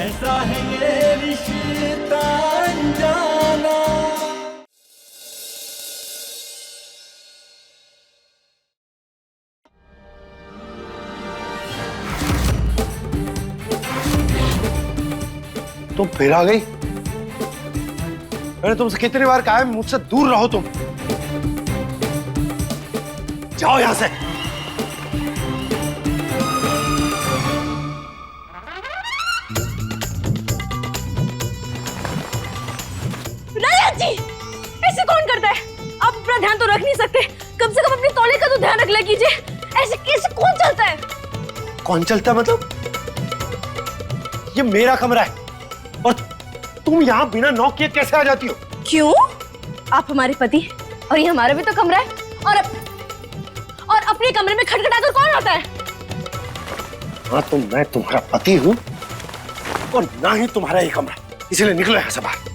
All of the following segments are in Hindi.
कैसा है ये रिश्ता अनजाना। तुम फिर आ गई। मैंने तुमसे कितनी बार कहा है मुझसे दूर रहो तुम। जाओ यहां से। राजा जी, ऐसे कौन करता है? आप अपना ध्यान तो रख नहीं सकते? कम से कम अपने तौले का तो ध्यान रख लिया कीजिए। ऐसे कैसे कौन चलता है? कौन चलता मतलब? ये मेरा कमरा है और तुम यहाँ बिना नॉक किए कैसे आ जाती हो? क्यों? आप हमारे पति और ये हमारा भी तो कमरा है। और अपने कमरे में खटखटाकर कौन आता है? हाँ तो मैं तुम्हारा पति हूँ और ना ही तुम्हारा ये कमरा, इसलिए निकलो यहाँ से बाहर।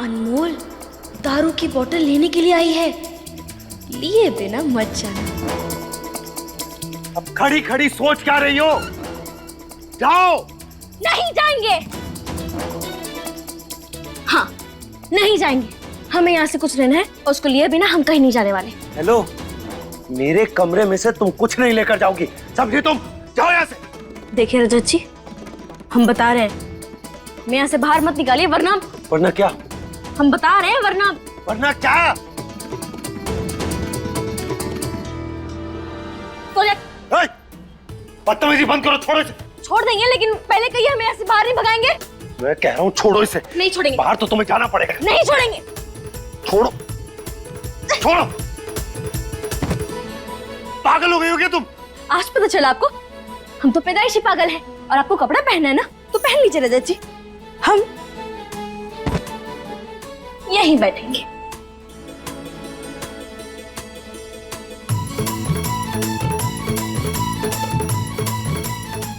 अनमोल दारू की बोतल लेने के लिए आई है, लिए बिना मत जाना। अब खड़ी खड़ी सोच क्या रही हो? जाओ। नहीं जाएंगे। हाँ नहीं जाएंगे, हमें यहाँ से कुछ लेना है और उसको लिए बिना हम कहीं नहीं जाने वाले। हेलो, मेरे कमरे में से तुम कुछ नहीं लेकर जाओगी, समझे तुम? जाओ यहाँ से। देखिए रजत जी, हम बता रहे हैं, मैं यहाँ से बाहर मत निकालिए वरना। वरना क्या? हम बता रहे हैं वरना। वरना क्या? तो बदतमीजी बंद करो थोड़े से। छोड़ देंगे, लेकिन पहले कहिए हमें यहाँ से बाहर नहीं भगाएंगे। मैं कह रहा हूँ छोड़ो इसे। नहीं छोड़ेंगे। बाहर तो तुम्हें जाना पड़ेगा। नहीं छोड़ेंगे। छोड़ो, छोड़ो। पागल हो गई हो क्या तुम? आज पता चला आपको? हम तो पैदाइशी पागल हैं और आपको कपड़ा पहनना है ना तो पहन लीजिए रजत जी। हम यहीं बैठेंगे।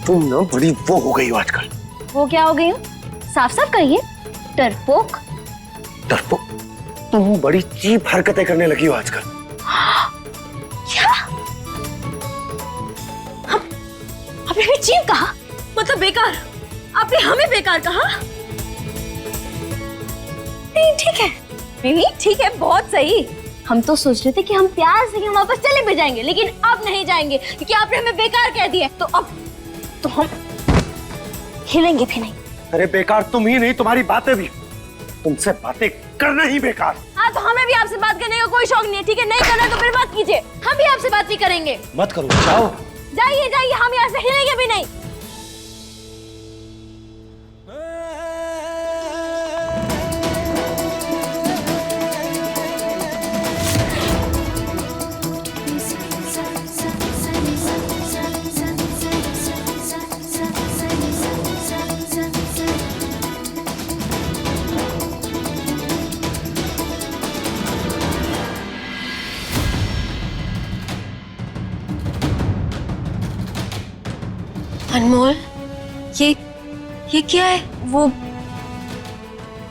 तुम ना बड़ी वो हो गई हो आजकल। वो क्या हो गई हूँ? साफ साफ कहिए। डरपोक। डरपोक? तुम बड़ी चीप हरकतें करने लगी हो आजकल। क्या? आपने भी चीप कहा? मतलब बेकार? आपने हमें बेकार कहा? नहीं ठीक है, नहीं ठीक है, बहुत सही। हम तो सोच रहे थे कि हम प्यार से वापस चले भी जाएंगे, लेकिन अब नहीं जाएंगे क्योंकि आपने हमें बेकार कह दिया। तो अब तो हम हिलेंगे भी नहीं। अरे बेकार तुम ही नहीं, तुम्हारी बातें भी। तुमसे बातें करना ही बेकार। हाँ तो हमें भी आपसे बात करने का कोई शौक नहीं है, ठीक है? नहीं करना तो फिर मत कीजिए, हम भी आपसे बात नहीं करेंगे। मत करो, जाओ। जाइए जाइए, हम यहाँ से हिलेंगे भी नहीं। अनमोल, ये क्या है? वो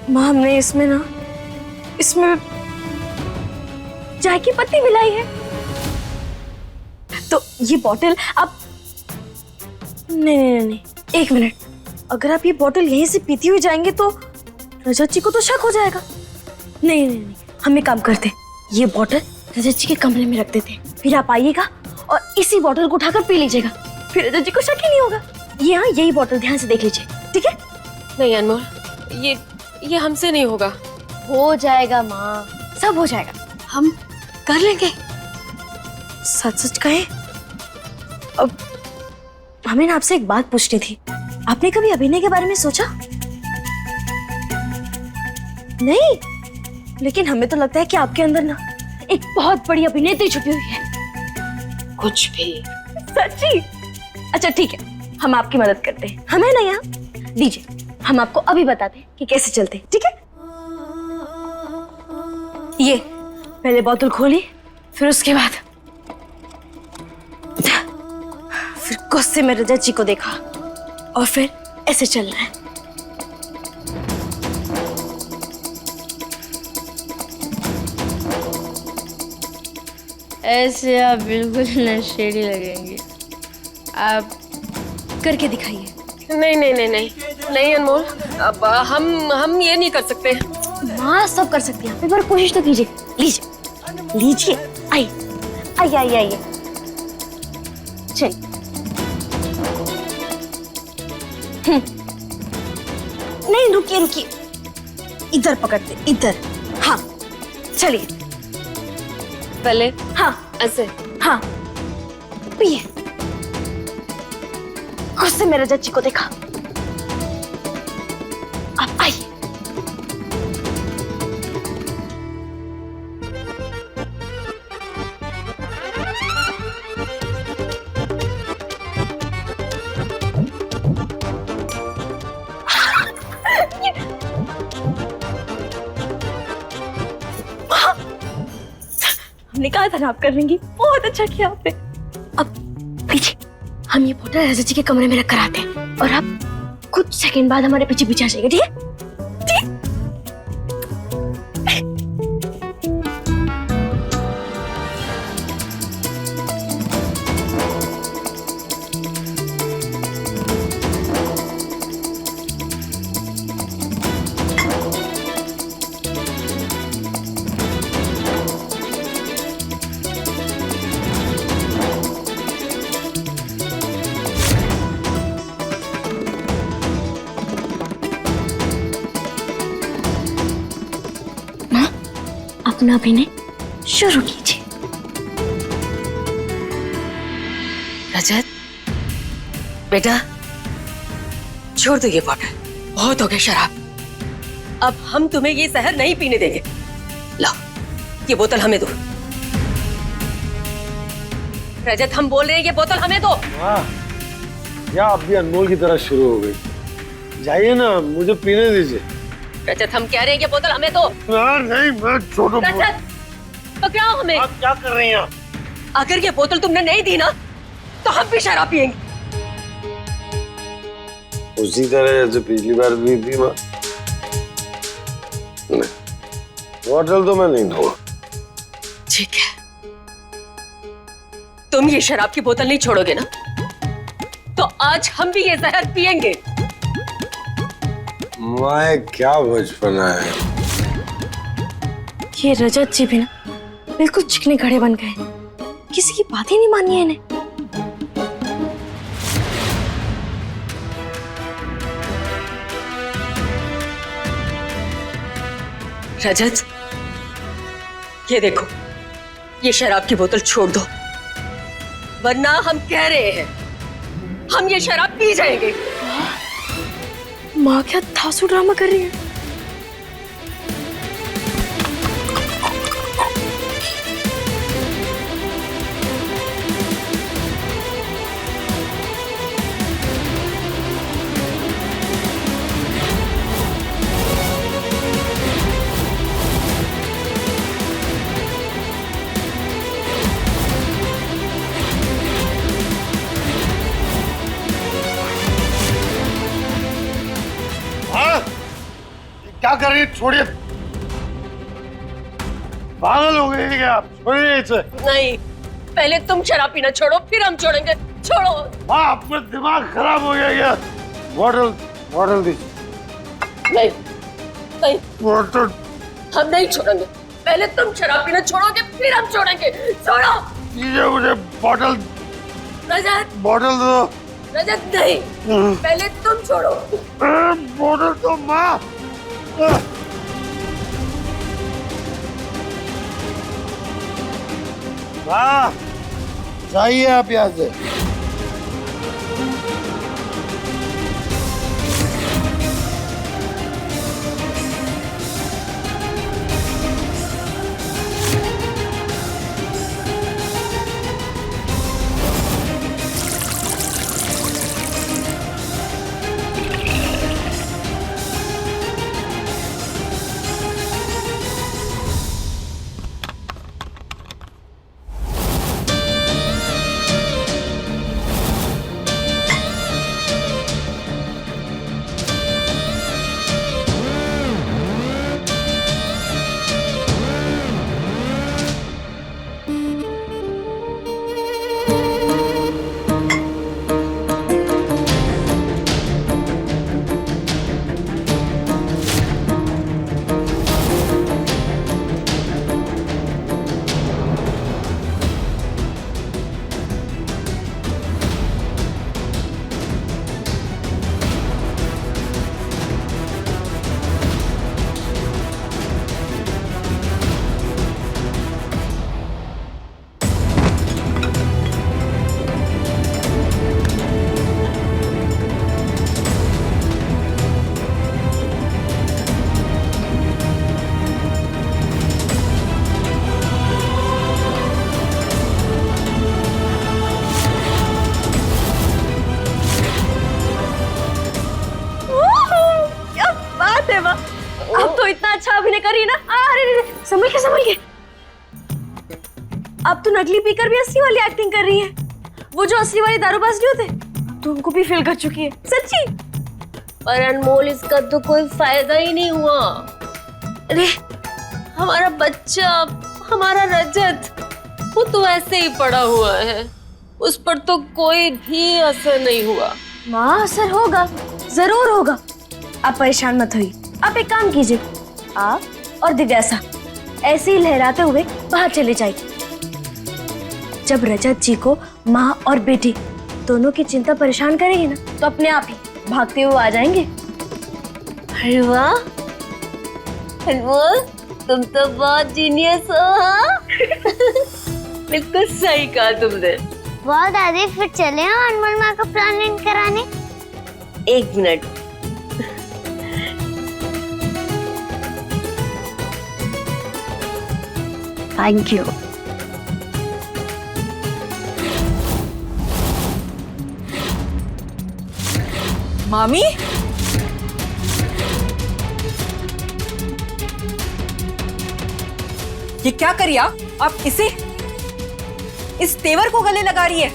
माँ, हमने इसमें चाय की पत्ती मिलाई है। तो ये बोतल अब नहीं, एक मिनट। अगर आप ये बोतल यहीं से पीती हुई जाएंगे तो रजत जी को तो शक हो जाएगा। नहीं, हम एक काम करते, ये बोतल रजत जी के कमरे में रख देते, फिर आप आइएगा और इसी बोतल को उठाकर पी लीजिएगा, फिर रजत जी को शक ही नहीं होगा। ये हाँ, यही बोतल ध्यान से देख लीजिए, ठीक है? नहीं अनमोल, ये हमसे नहीं होगा। हो जाएगा माँ, सब हो जाएगा, हम कर लेंगे। सच सच कहे। अब हमें ना आपसे एक बात पूछनी थी। आपने कभी अभिनय के बारे में सोचा? नहीं, लेकिन हमें तो लगता है कि आपके अंदर ना एक बहुत बड़ी अभिनेत्री छुपी हुई है। कुछ भी। सच्ची? अच्छा ठीक है, हम आपकी मदद करते हैं। हमें ना यहाँ दीजिए, हम आपको अभी बताते हैं कि कैसे चलते हैं, ठीक है? ये पहले बोतल खोली, फिर उसके बाद फिर गुस्से में रजत जी को देखा और फिर ऐसे चलना है। ऐसे आप बिल्कुल नशेड़ी लगेंगे। आप करके दिखाइए। नहीं नहीं नहीं नहीं नहीं अनमोल, अब हम ये नहीं कर सकते। माँ सब कर सकती है, एक बार कोशिश तो कीजिए। लीजिए लीजिए, आइए आइए आइए आइए, चलिए। नहीं रुकिए रुकिए, इधर पकड़ते, इधर। हाँ चलिए। पहले हाँ ऐसे। हाँ, पिए। गुस्से में रजत जी को देखा। अब आइए। हमने कहा था ना आप कर लेंगी, बहुत अच्छा किया आपने। अब लीजिए, हम ये बोतल रजत जी के कमरे में रख कर आते हैं और आप कुछ सेकंड बाद हमारे पीछे पीछे आ जाएंगे, ठीक है? अपना अभिनय शुरू कीजिए। रजत बेटा, छोड़ दो ये बॉटल, बहुत हो गया शराब। अब हम तुम्हें ये जहर नहीं पीने देंगे। लाओ ये बोतल हमें दो। रजत हम बोल रहे हैं, ये बोतल हमें दो। या आप भी अनमोल की तरह शुरू हो गई। जाइए ना, मुझे पीने दीजिए। रजत हम कह रहे हैं, ये बोतल हमें दो। नहीं, मैं छोड़ो। रजत पकड़ाओ हमें। आप क्या कर रही हैं? अगर ये बोतल तुमने नहीं दी ना, तो हम भी शराब पियेंगे। उसी तरह जैसे पिछली बार भी थी माँ। बोतल तो मैं नहीं दूंगा। ठीक है, तुम ये शराब की बोतल नहीं छोड़ोगे ना, तो आज हम भी ये जहर पियेंगे। माए क्या बचपना है। ये रजत जी भी ना बिल्कुल चिकने घड़े बन गए, किसी की बात ही नहीं मानी है इन्हें। रजत ये देखो, ये शराब की बोतल छोड़ दो, वरना हम कह रहे हैं हम ये शराब पी जाएंगे। माँ क्या थासु ड्रामा कर रही है। क्या कर रही है? छोड़िए, पागल हो गए क्या आप? छोड़िए इसे। नहीं, पहले तुम शराब पीना छोड़ो, फिर हम छोड़ेंगे। छोड़ो। हाँ, आपका दिमाग खराब हो गया क्या? बोतल दीजिए। नहीं नहीं, बोतल हम नहीं छोड़ेंगे। पहले तुम शराब पीना छोड़ोगे, फिर हम छोड़ेंगे। छोड़ो। दीजिए मुझे बोतल। रजत बोतल दो। रजत नहीं, पहले तुम छोड़ो। बोतल तो माँ। हाँ, जाइए आप यहाँ से। अच्छा अभिनय कर रही है ना। अरे संभल के संभल के। अब तो नकली पीकर भी असली वाली एक्टिंग कर रही है। वो जो असली वाली दारूबाज नहीं होते तो उनको भी फेल कर चुकी है सच्ची। पर अनमोल इसका तो कोई फायदा ही नहीं हुआ। अरे हमारा बच्चा, हमारा रजत, वो तो ऐसे ही पड़ा हुआ है, उस पर तो कोई भी असर नहीं हुआ। माँ असर होगा, जरूर होगा। आप परेशान मत होइए। आप एक काम कीजिए, आप और दिव्यासा ऐसे ही लहराते हुए बाहर चले जाइए। जब रजत जी को माँ और बेटी दोनों की चिंता परेशान करेगी ना तो अपने आप ही भागते हुए आ जाएंगे। अरे वाह अनमोल, तुम तो बहुत जीनियस हो। हाँ? बिल्कुल सही कहा तुमने। वाह दादी, फिर चले हम अनमोल माँ का प्लानिंग कराने। एक मिनट, थैंक यू। मामी, ये क्या करिए आप इसे, इस तेवर को गले लगा रही है।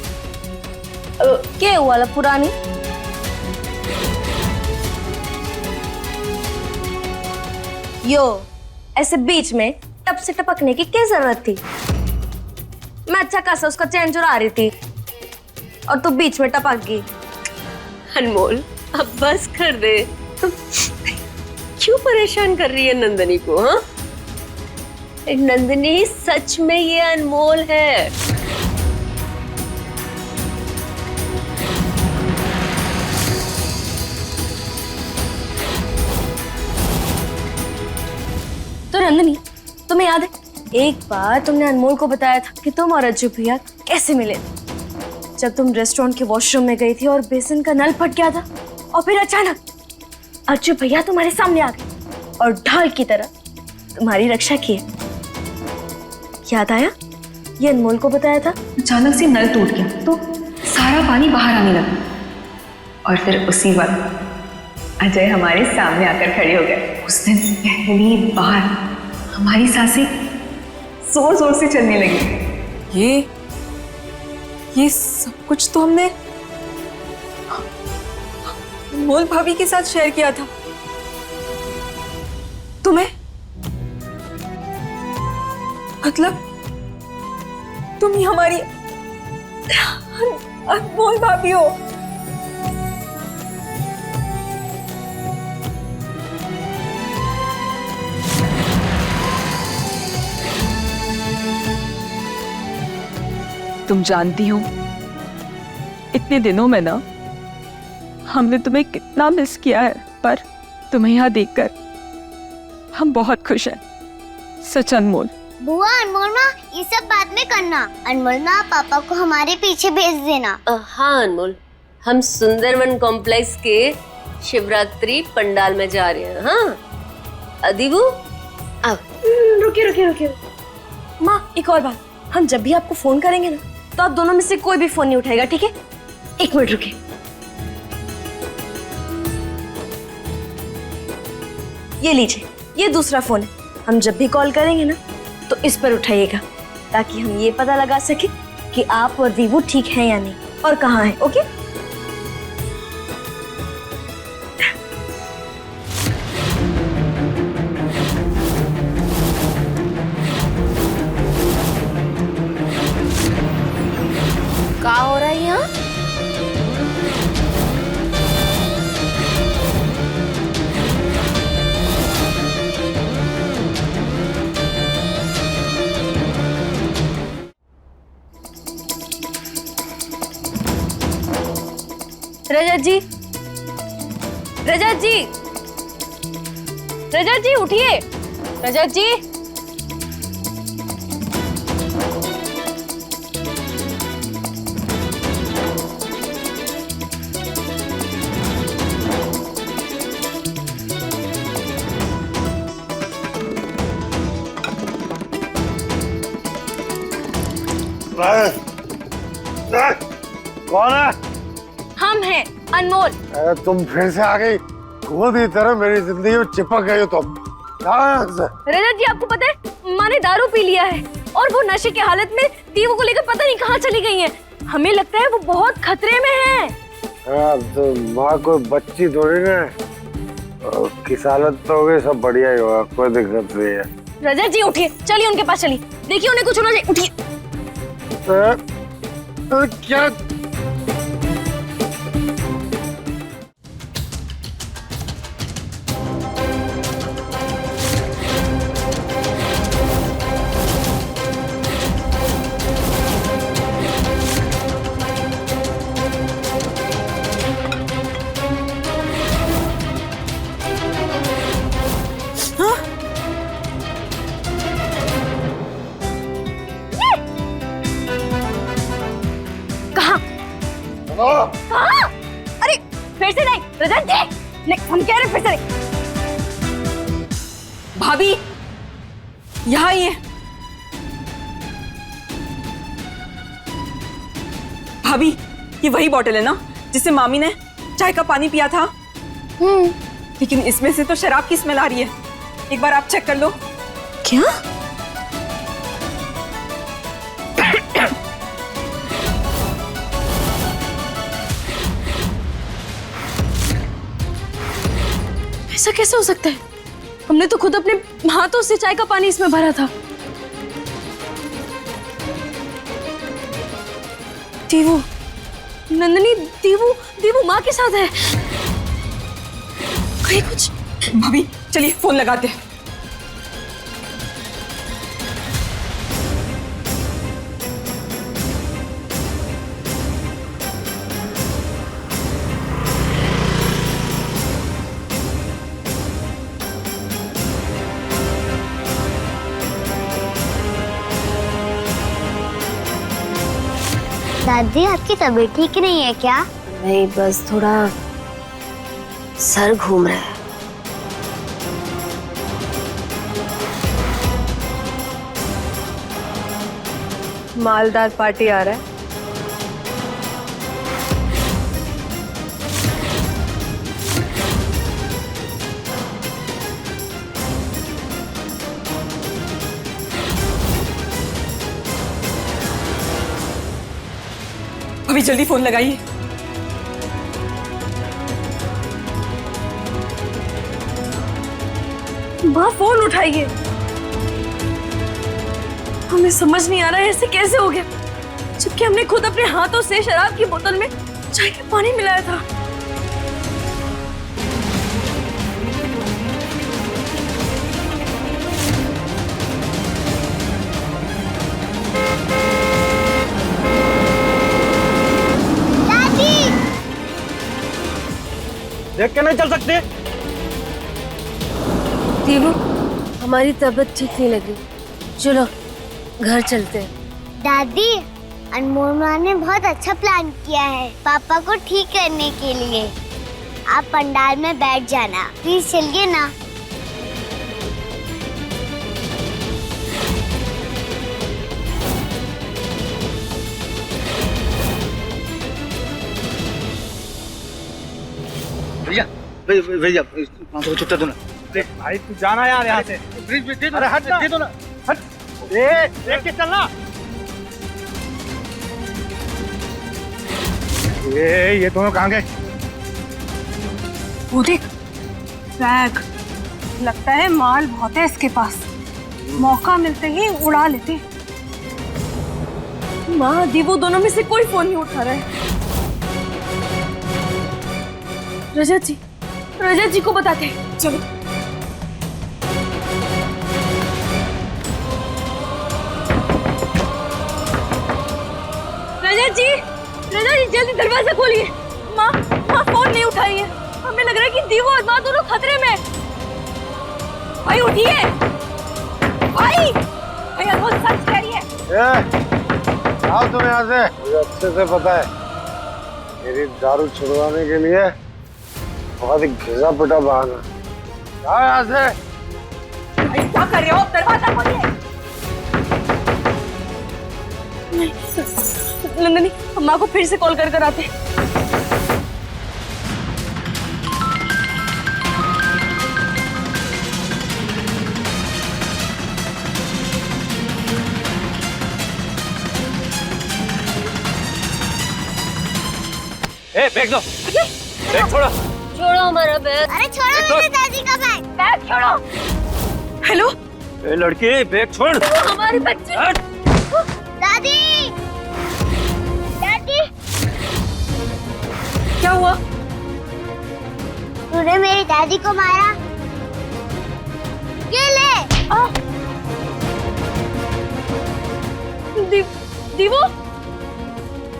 क्या हुआ ला पुरानी? यो ऐसे बीच में टप से टपकने की क्या जरूरत थी? मैं अच्छा खासा उसका चैन चुरा रही थी और तू बीच में टपक गई। अनमोल अब बस कर दे। क्यों परेशान कर रही है नंदनी को? हाँ, नंदनी सच में ये अनमोल है। तो नंदनी, तुम्हें याद है एक बार तुमने अनमोल को बताया था कि तुम और अज्जू भैया कैसे मिले थे? जब तुम रेस्टोरेंट के वॉशरूम में गई थी और बेसिन का नल फट गया था और फिर अचानक अज्जू भैया तुम्हारे सामने आ गए और ढाल की तरह तुम्हारी रक्षा की। याद आया? ये अनमोल को बताया था। अचानक से नल टूट गया तो सारा पानी बाहर आने लगा और फिर उसी वक्त अजय हमारे सामने आकर खड़े हो गए। उस दिन पहली बार हमारी सांसें जोर जोर से चलने लगी। ये सब कुछ तो हमने अनमोल भाभी के साथ शेयर किया था। तुम्हें मतलब तुम ही हमारी अनमोल भाभी हो। तुम जानती हो इतने दिनों में ना हमने तुम्हें कितना मिस किया है, पर तुम्हें यहाँ देखकर हम बहुत खुश हैं। सच अनमोल। बुआ, अनमोल माँ ये सब बाद में करना। अनमोल माँ पापा को हमारे पीछे भेज देना। हाँ अनमोल, हम सुंदरवन कॉम्प्लेक्स के शिवरात्रि पंडाल में जा रहे हैं। हाँ अदीबू, अब रुकिए माँ, एक और बात, हम जब भी आपको फोन करेंगे ना तो आप दोनों में से कोई भी फोन नहीं उठाएगा, ठीक है? एक मिनट रुकिए। ये लीजिए, ये दूसरा फोन है। हम जब भी कॉल करेंगे ना तो इस पर उठाइएगा ताकि हम ये पता लगा सके कि आप और दीबू ठीक हैं या नहीं और कहाँ हैं। ओके? क्या हो रहा है यहाँ? रजत जी, रजत जी उठिए। रजत जी, कौन है? हम हैं अनमोल। तुम फिर से आ गई। खुद ही तरह मेरी जिंदगी में चिपक गई हो तुम। रजत जी, आपको पता है माँ ने दारू पी लिया है और वो नशे की हालत में दीवू को लेकर पता नहीं कहाँ चली गई है। हमें लगता है वो बहुत खतरे में है। तो माँ कोई बच्ची थोड़ी ना, किस हालत तो हो गई, सब बढ़िया ही होगा, कोई दिक्कत नहीं है। रजत जी उठिए, चलिए उनके पास चलिए, देखिए उन्हें कुछ होना चाहिए। उठिए। क्या कहाँ? अरे फिर से नहीं रजत जी, नहीं, हम कह रहे फिर से नहीं। भाभी यहाँ ही है। भाभी ये वही बॉटल है ना जिससे मामी ने चाय का पानी पिया था? लेकिन इसमें से तो शराब की स्मेल आ रही है, एक बार आप चेक कर लो। क्या? ऐसा कैसे हो सकता है? हमने तो खुद अपने हाथों से चाय का पानी इसमें भरा था। दीवू, नंदिनी, दीवू दीवू माँ के साथ है। कहीं कुछ। भाभी चलिए फोन लगाते हैं। दादी, आपकी तबीयत ठीक नहीं है क्या? नहीं, बस थोड़ा सर घूम रहा है। मालदार पार्टी आ रहा है। अभी जल्दी फोन लगाइए। माँ फोन उठाइए। हमें समझ नहीं आ रहा है ऐसे कैसे हो गया, जबकि हमने खुद अपने हाथों से शराब की बोतल में चाय का पानी मिलाया था। देख के नहीं चल सकते? दीवू, हमारी तबीयत ठीक नहीं लगी, चलो घर चलते हैं। दादी, अनमोल माँ ने बहुत अच्छा प्लान किया है पापा को ठीक करने के लिए। आप पंडाल में बैठ जाना, प्लीज चलिए ना। भैया भैया 575 दो ना। भाई तू जाना यार यहाँ से। अरे हट ना, दे दो ना, हट। देख के चलना। ये दोनों कहाँ गए? वो देख, बैग। लगता है माल बहुत है इसके पास, मौका मिलते ही उड़ा लेते। माँ, दीवू दोनों में से कोई फोन नहीं उठा रहा है। रजत जी को बताते हैं, चलो। रजत जी जल्दी दरवाजा खोलिए। माँ फोन नहीं उठाई है, हमें लग रहा है कि दीवू और माँ दोनों खतरे में। भाई उठिए, भाई अनमोल सच कह रही है। आओ तुम यहाँ से। मुझे अच्छे से पता है मेरी दारू छुड़वाने के लिए बहुत ही घिसा पिटा बहाना। आओ यहाँ से। भाई क्या कर रहे हो? दरवाजा खोलिए। नंदिनी, हम माँ को फिर से कॉल कर आते हैं। ए बैग दो, बैग छोड़ो। छोड़ो हमारा बैग। अरे छोड़ो मेरे दादी का बैग। बैग छोड़ो। हेलो, ए लड़की बैग छोड़। हमारे बच्चे। दादी, दादी। क्या हुआ? तूने मेरी दादी को मारा। ये ले। दीवो,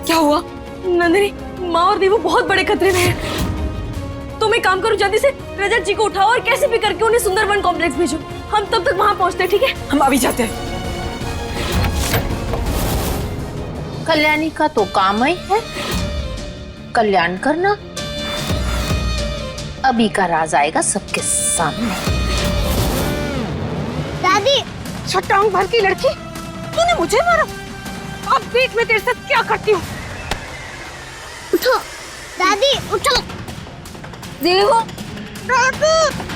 क्या हुआ? नंदिनी, माँ और दीवो बहुत बड़े खतरे में है। तुम एक काम करो, जल्दी से रजत जी को उठाओ और कैसे भी करके उन्हें सुंदरवन कॉम्प्लेक्स भेजो। हम तब तक वहाँ पहुँचते हैं, ठीक है? हम अभी जाते हैं। कल्याणी का तो काम ही है कल्याण करना। अभी का राज आएगा सबके सामने। दादी, छटांग भर की लड़की, तूने मुझे मारा। अब देख मैं तेरे साथ क्या करती हूँ। उठो। दादी उठो। दीवो, दादी।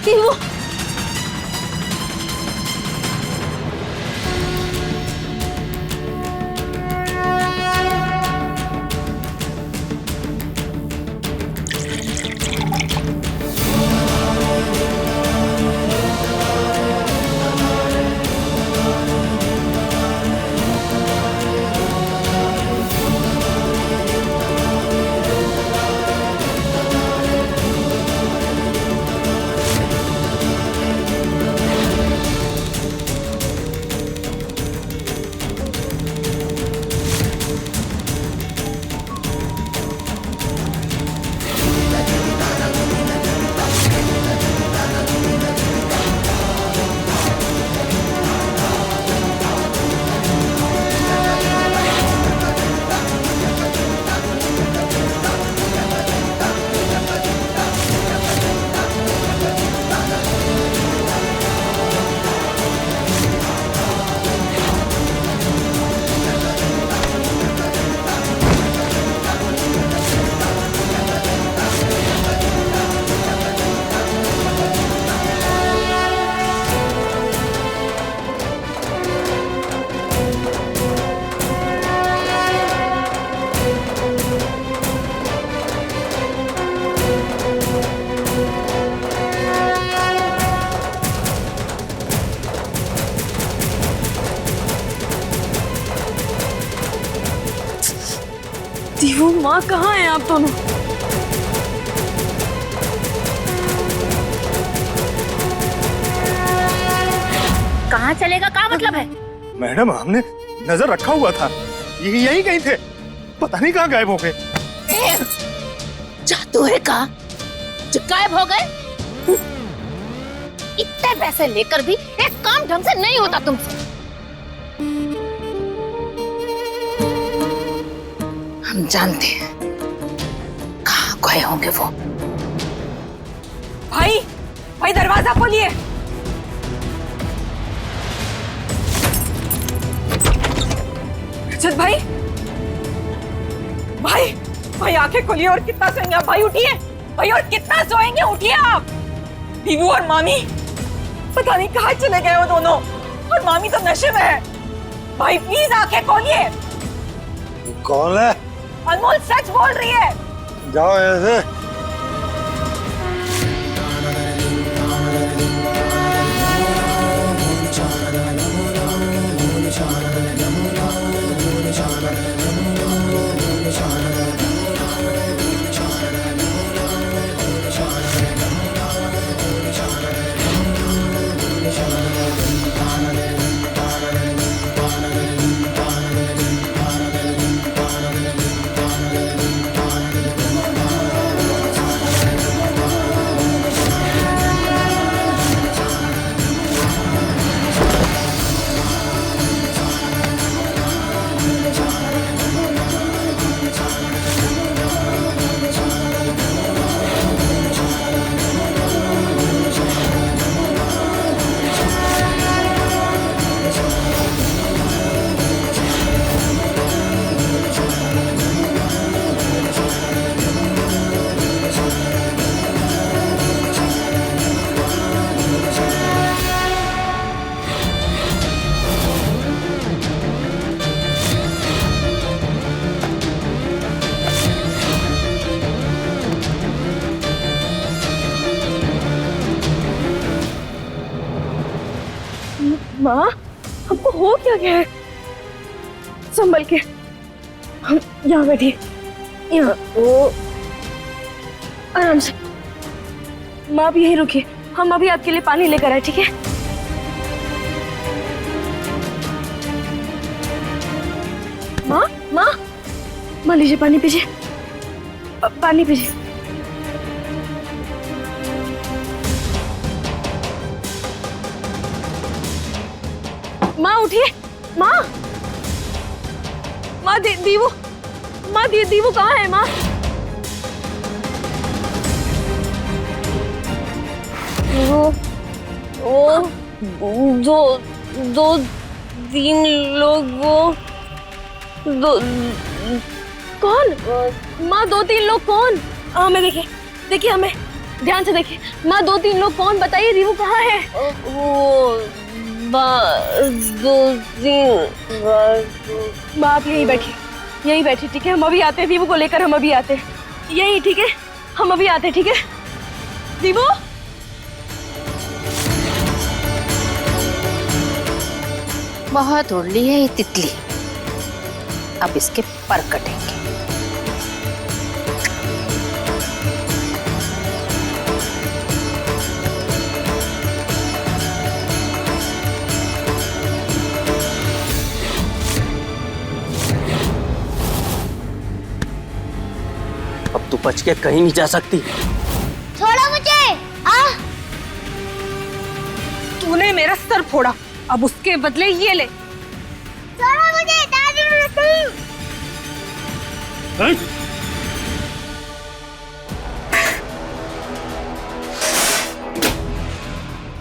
दीवो, दीवो, माँ कहाँ हैं आप दोनों? कहाँ चलेगा, क्या मतलब है? मैडम, हमने नजर रखा हुआ था, यही कहीं थे, पता नहीं कहाँ गायब हो गए। जादू है का जो गायब हो गए? इतने पैसे लेकर भी एक काम ढंग से नहीं होता तुमसे। हम जानते हैं कहाँ गए होंगे वो। भाई, भाई दरवाजा खोलिए। रजत भाई, भाई, भाई आंखें खोलिए। और कितना सोएंगे आप? भाई उठिए। भाई और कितना सोएंगे? उठिए आप। दीवू और मामी पता नहीं कहाँ चले गए वो दोनों, और मामी तो नशे में है। भाई प्लीज आंखें खोलिए। कौन है? अनमोल सच बोल रही है। जाओ यहाँ से। माँ हमको हो क्या गया है? संभल के, हम यहाँ बैठिए, यहाँ ओ आराम से। माँ आप यहीं रुकिए, हम अभी आपके लिए पानी लेकर आए, ठीक है? माँ माँ माँ लीजिए पानी पीजिए, पानी पीजिए। माँ उठिए, माँ माँ दीवू, माँ दीवू कहाँ है माँ? वो दो तीन लोग, वो कौन? माँ 2-3 लोग कौन? हमें देखिए हमें ध्यान से देखिए। माँ 2-3 लोग कौन, बताइए दीवू कहाँ है? वो 2-3 माँ आप यहीं बैठिए, ठीक है? हम अभी आते हैं, दीवू को लेकर हम अभी आते हैं। यही ठीक है, हम अभी आते हैं, ठीक है? दीवू बहुत उड़ ली है ये तितली, अब इसके पर कटेंगे। अब तू बच के कहीं नहीं जा सकती। छोड़ो मुझे। तूने मेरा सर फोड़ा, अब उसके बदले ये ले। छोड़ो मुझे, दादी नहीं।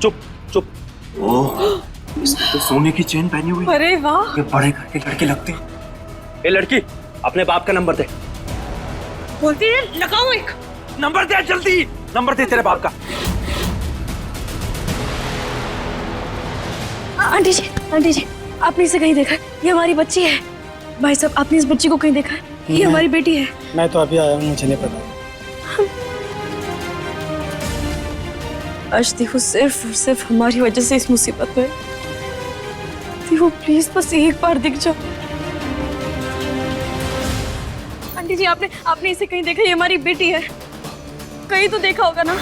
चुप चुप। ओह, इसने तो सोने की चेन पहनी हुई। अरे वाह, ये बड़े घर के लड़के लगते हैं। ए लड़की, अपने बाप का नंबर दे। बोलती है लगाओ एक नंबर दे जल्दी, नंबर दे तेरे बाप का। आंटी जी आपने इसे कहीं देखा है? ये हमारी बच्ची है। भाई साहब आपने इस बच्ची को कहीं देखा है? ये हमारी बेटी है। मैं तो अभी आया हूँ, मुझे नहीं पता। आज देखो सिर्फ और सिर्फ हमारी वजह से इस मुसीबत में। देखो प्लीज बस एक बार दिख जाओ। आंटी जी आपने इसे कहीं देखा? ये हमारी बेटी है, कहीं तो देखा होगा ना?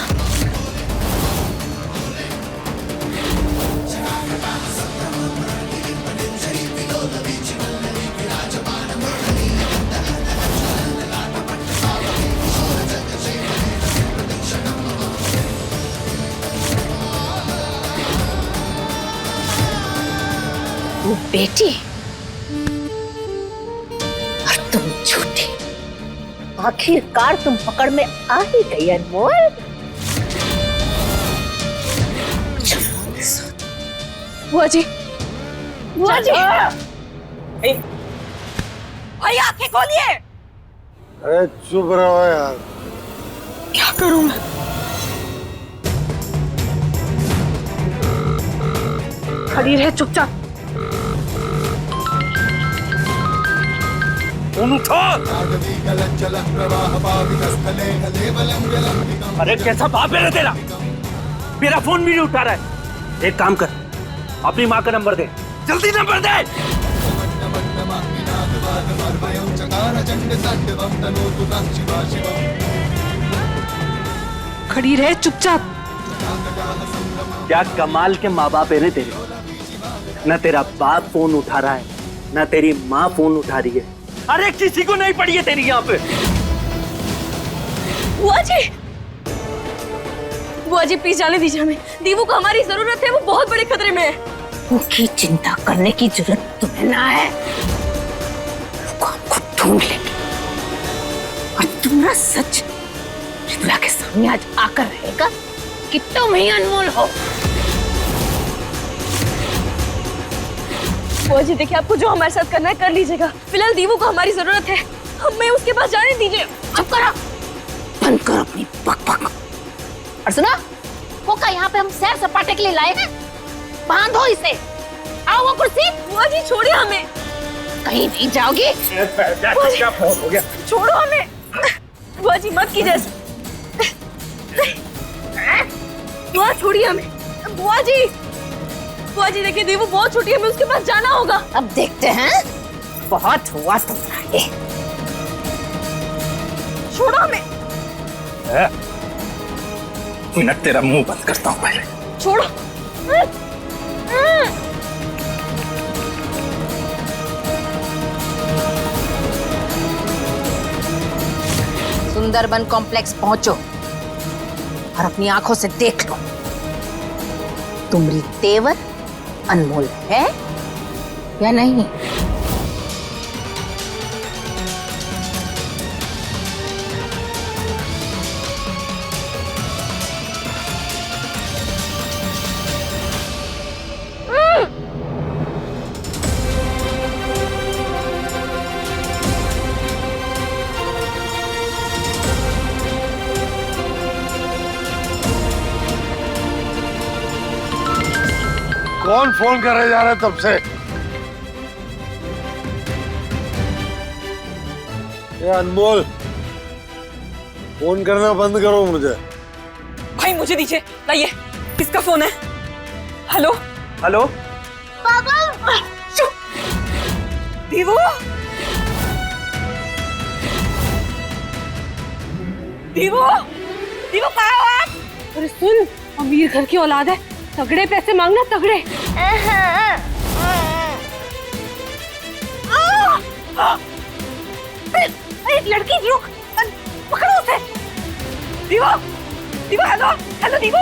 वो बेटी और तुम झूठी। आखिरकार तुम पकड़ में आ ही गई अनमोल। बुआ जी भाई आंखें खोलिए। अरे चुप रहो यार। क्या करूं मैं? खड़ी रहे चुपचाप। उठो। अरे कैसा बाप है तेरा? मेरा फोन भी नहीं उठा रहा है। एक काम कर, अपनी माँ का नंबर दे, जल्दी नंबर दे। खड़ी रहे चुपचाप। क्या कमाल के माँ बाप है रे तेरे। न तेरा बाप फोन उठा रहा है, न तेरी माँ फोन उठा रही है। अरे किसी को नहीं पड़ी है तेरी यहाँ पे। बुआ जी प्लीज जाने दीजिए हमें। दीवू को हमारी जरूरत है, वो बहुत बड़े खतरे में है। उसकी चिंता करने की जरूरत तुम्हें ना है। वो हमको ढूंढ लेंगे और तुम्हारा सच त्रिपुरा के सामने आज आकर रहेगा कि तुम ही अनमोल हो। बुआ जी देखिए, आपको जो हमारे साथ करना है कर लीजिएगा। फिलहाल दीवू को हमारी जरूरत है, हमें उसके पास जाने दीजिए। चुप करो, बंद करो अपनी बक। और सुनो, वो का यहाँ पे हम सैर सपाटे के लिए लाए हैं। बांधो इसे। आओ वो कुर्सी। बुआ जी छोड़िए हमें। कहीं नहीं जाओगी। क्या फोन हो गया? छोड़ो हमें। बुआ जी मत कीजिए। बुआ छोड़िए हमें। बुआ जी बुआ जी देखिए दीवू बहुत छोटी है, हमें उसके पास जाना होगा। अब देखते हैं, बहुत हुआ तुम्हारा ये। छोड़ो हमें। मिनट तेरा मुंह बंद करता हूँ पहले। छोड़ो। सुंदरबन कॉम्प्लेक्स पहुंचो और अपनी आंखों से देख लो, तुम्हारी तेवर अनमोल है या नहीं। कौन फोन करे जा रहा है तब से? ये अनमोल, फोन करना बंद करो मुझे। भाई मुझे दीजिए, लाइए। किसका फोन है? हेलो हेलो पापा। दीवू, दीवू, दीवू कहाँ हो आप? अरे सुन, अमीर घर की औलाद है, तगड़े पैसे मांगना, तगड़े। अरे लड़की रुक, पकड़ो उसे। दीवू, दीवू, हेलो हेलो दीवू।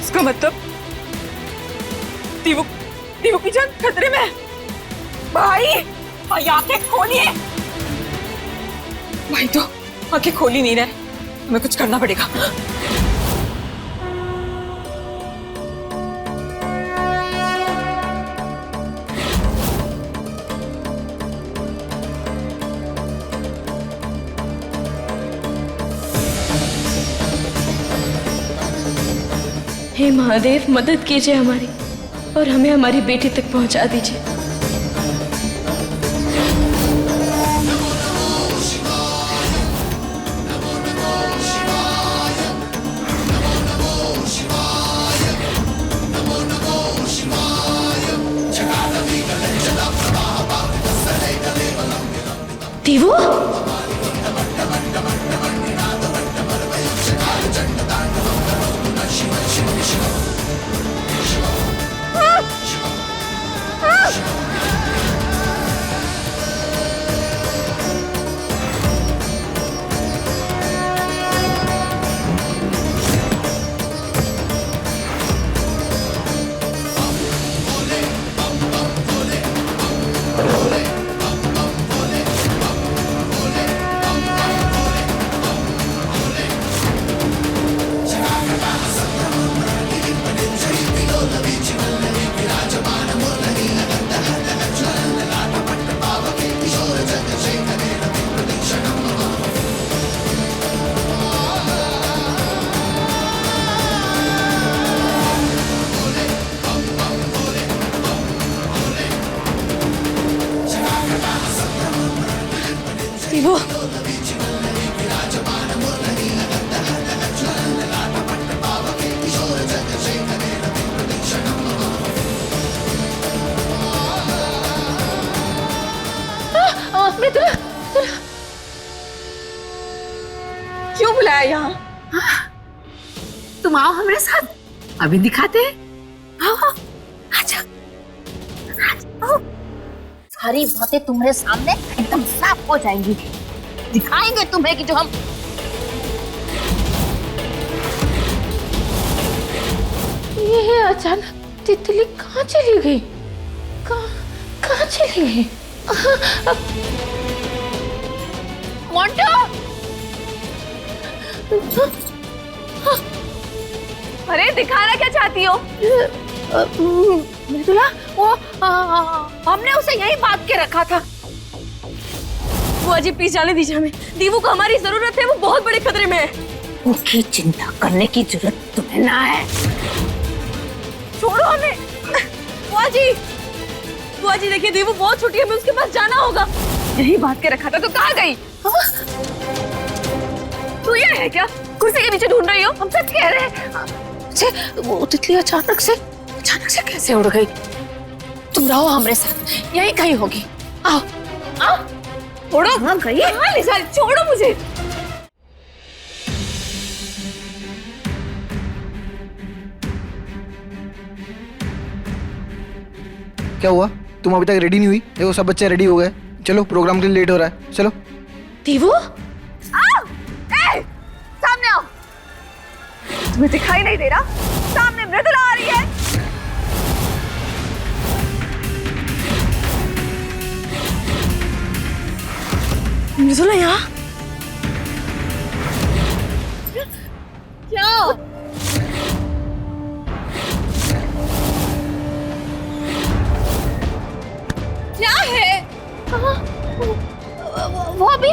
इसका मतलब दीवू, दीवू की जान खतरे में है। भाई, भाई आंखें खोलिए। भाई तो आंखें खोल ही नहीं रहे, हमें कुछ करना पड़ेगा। हे महादेव, मदद कीजिए हमारी और हमें हमारी बेटी तक पहुंचा दीजिए। दीवू, दीवू, क्यों बुलाया यहाँ? तुम आओ हमारे साथ, अभी दिखाते हैं। आओ आओ, आजा। सारी बातें तुम्हारे सामने एकदम साफ हो जाएंगी, दिखाएंगे तुम्हें कि जो हम। ये अचानक तितली कहाँ चली गई? कहाँ चली गई? मोंटो, अरे दिखाना क्या चाहती हो? मृदुला, वो हमने उसे यही बांध के रखा था। बुआ जी प्लीज जाने दीजिए हमें, दीवू को हमारी जरूरत है, वो बहुत बड़े खतरे में है। उसकी चिंता करने की जरूरत तुम्हें ना है। छोड़ो हमें। बुआ जी देखिए दीवू बहुत छोटी है, हमें उसके पास जाना होगा। यही बांध के रखा था तो कहाँ गई? तू ये है क्या? कुर्सी के नीचे ढूंढ रही हो? हम सच कह रहे हैं। से वो तितली अचानक से कैसे उड़ गई? तुम रहो हमारे साथ, यही कहीं होगी। आओ आओ। छोड़ो। हाँ गई। हाँ निशा, छोड़ो मुझे। क्या हुआ? तुम अभी तक रेडी नहीं हुई? देखो सब बच्चे रेडी हो गए, चलो प्रोग्राम के लिए लेट हो रहा है, चलो। दीवू, आओ। ए, सामने आओ। तुम्हें दिखाई नहीं दे रहा? सामने मृदुला आ रही है। मृदुला यहाँ? क्या? क्या है? वो अभी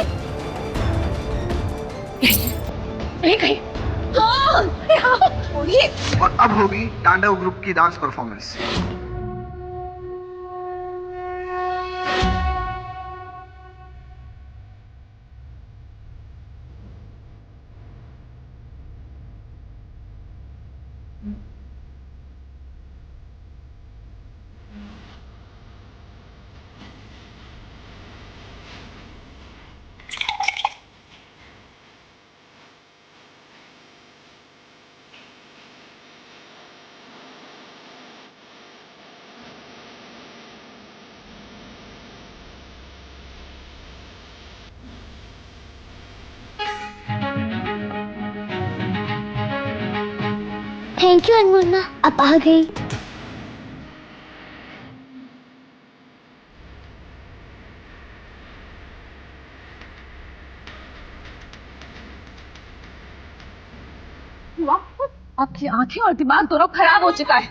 यही कहीं। हाँ, और अब होगी तांडव ग्रुप की डांस परफॉर्मेंस। थैंक यू अनमोल, अब आ गई। आपकी आंखें और दिमाग दोनों खराब हो चुका है।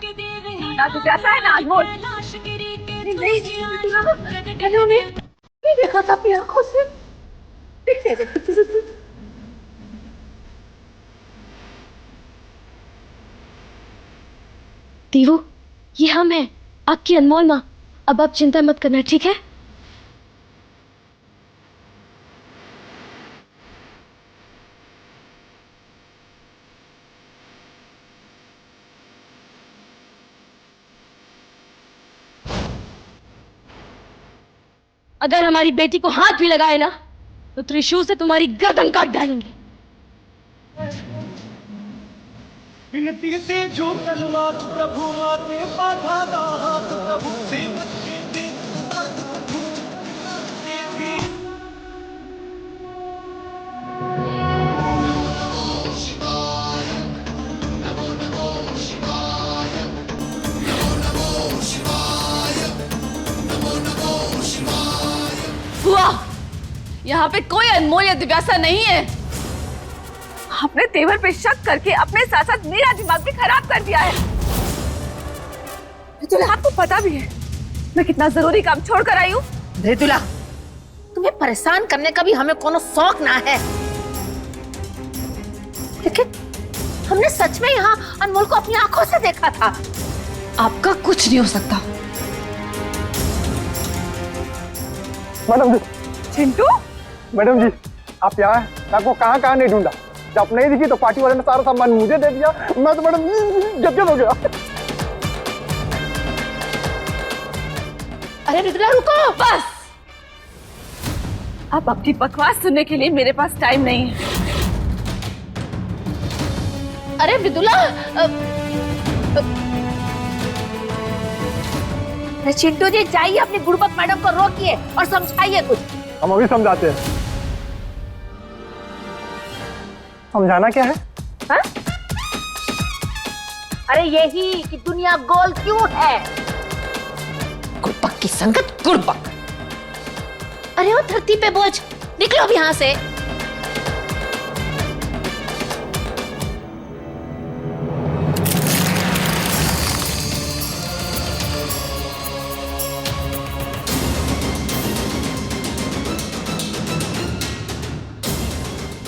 ना तो जैसा है ना अनमोल। मैंने उन्हें नहीं देखा था अपनी आंखों से। दीवू, ये हम हैं, आपकी अनमोल माँ। अब आप चिंता मत करना, ठीक है? अगर हमारी बेटी को हाथ भी लगाए ना, तो त्रिशूल से तुम्हारी गर्दन काट डालेंगे। जो तलवार प्रभु आते बाधा दा हाथ प्रभु सेवक के दे। बुआ, यहाँ पे कोई अनमोल या दिव्यासा नहीं है। आपने तेवर पे शक करके अपने साथ साथ मेरा दिमाग भी खराब कर दिया है। आपको पता भी है मैं कितना जरूरी काम छोड़ कर आई हूँ। मृदुला, तुम्हें परेशान करने का भी हमें कोनो शौक ना है, लेकिन हमने सच में यहाँ अनमोल को अपनी आंखों से देखा था। आपका कुछ नहीं हो सकता। मैडम जी, चिंटू, मैडम जी, आप यहाँ हैं? आपको कहाँ कहाँ नहीं ढूंढा। जब नहीं दिखी तो पार्टी वाले ने सारा सामान मुझे दे दिया। मैं तो मैडम गदगद हो गया। अरे मृदुला रुको, बस। अब अपनी बकवास सुनने के लिए मेरे पास टाइम नहीं है। अरे मृदुला, चिंटू जी जाइए अपनी गुड़बक मैडम को रोकिए और समझाइए कुछ। हम अभी समझाते हैं। समझाना क्या है? हा? अरे यही कि दुनिया गोल क्यों है। गुड़बक की संगत गुड़बक। अरे वो धरती पे बोझ, निकलो अब यहाँ से।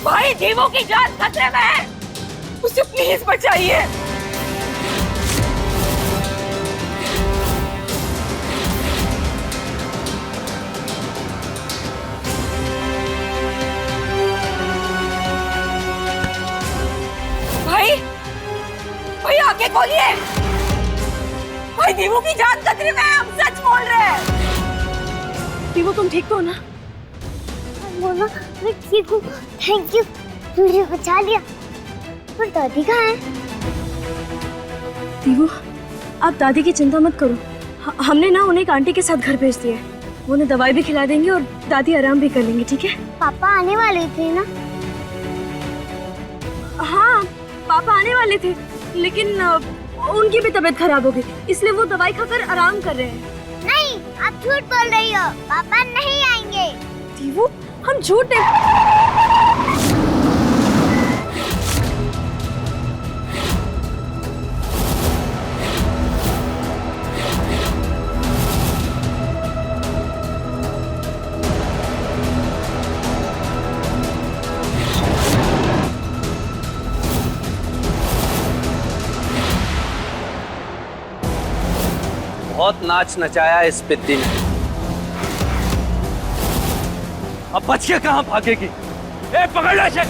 भाई, जीवों की जान खतरे में है, उसे प्लीज बचाइए। भाई, भाई बोलिए। भाई दीवू की जान खतरे में है, हम सच बोल रहे हैं। दीवू तुम ठीक तो हो ना? मोना मैं ठीक हूँ, थैंक यू, मुझे बचा लिया। पर दादी कहाँ है? दीवू आप दादी की चिंता मत करो, हमने ना उन्हें एक आंटी के साथ घर भेज दिया है। वो उन्हें दवाई भी खिला देंगे और दादी आराम भी कर लेंगे, ठीक है? पापा आने वाले थे ना? हाँ पापा आने वाले थे, लेकिन उनकी भी तबीयत खराब हो गई, इसलिए वो दवाई खाकर आराम कर रहे हैं। नहीं, आप झूठ बोल रही हो, पापा नहीं आएंगे। दीवू हम झूठ नहीं। बहुत नाच नचाया इस पिद्दी ने, अब बच के कहां भागेगी? ए पकड़ ले इसे।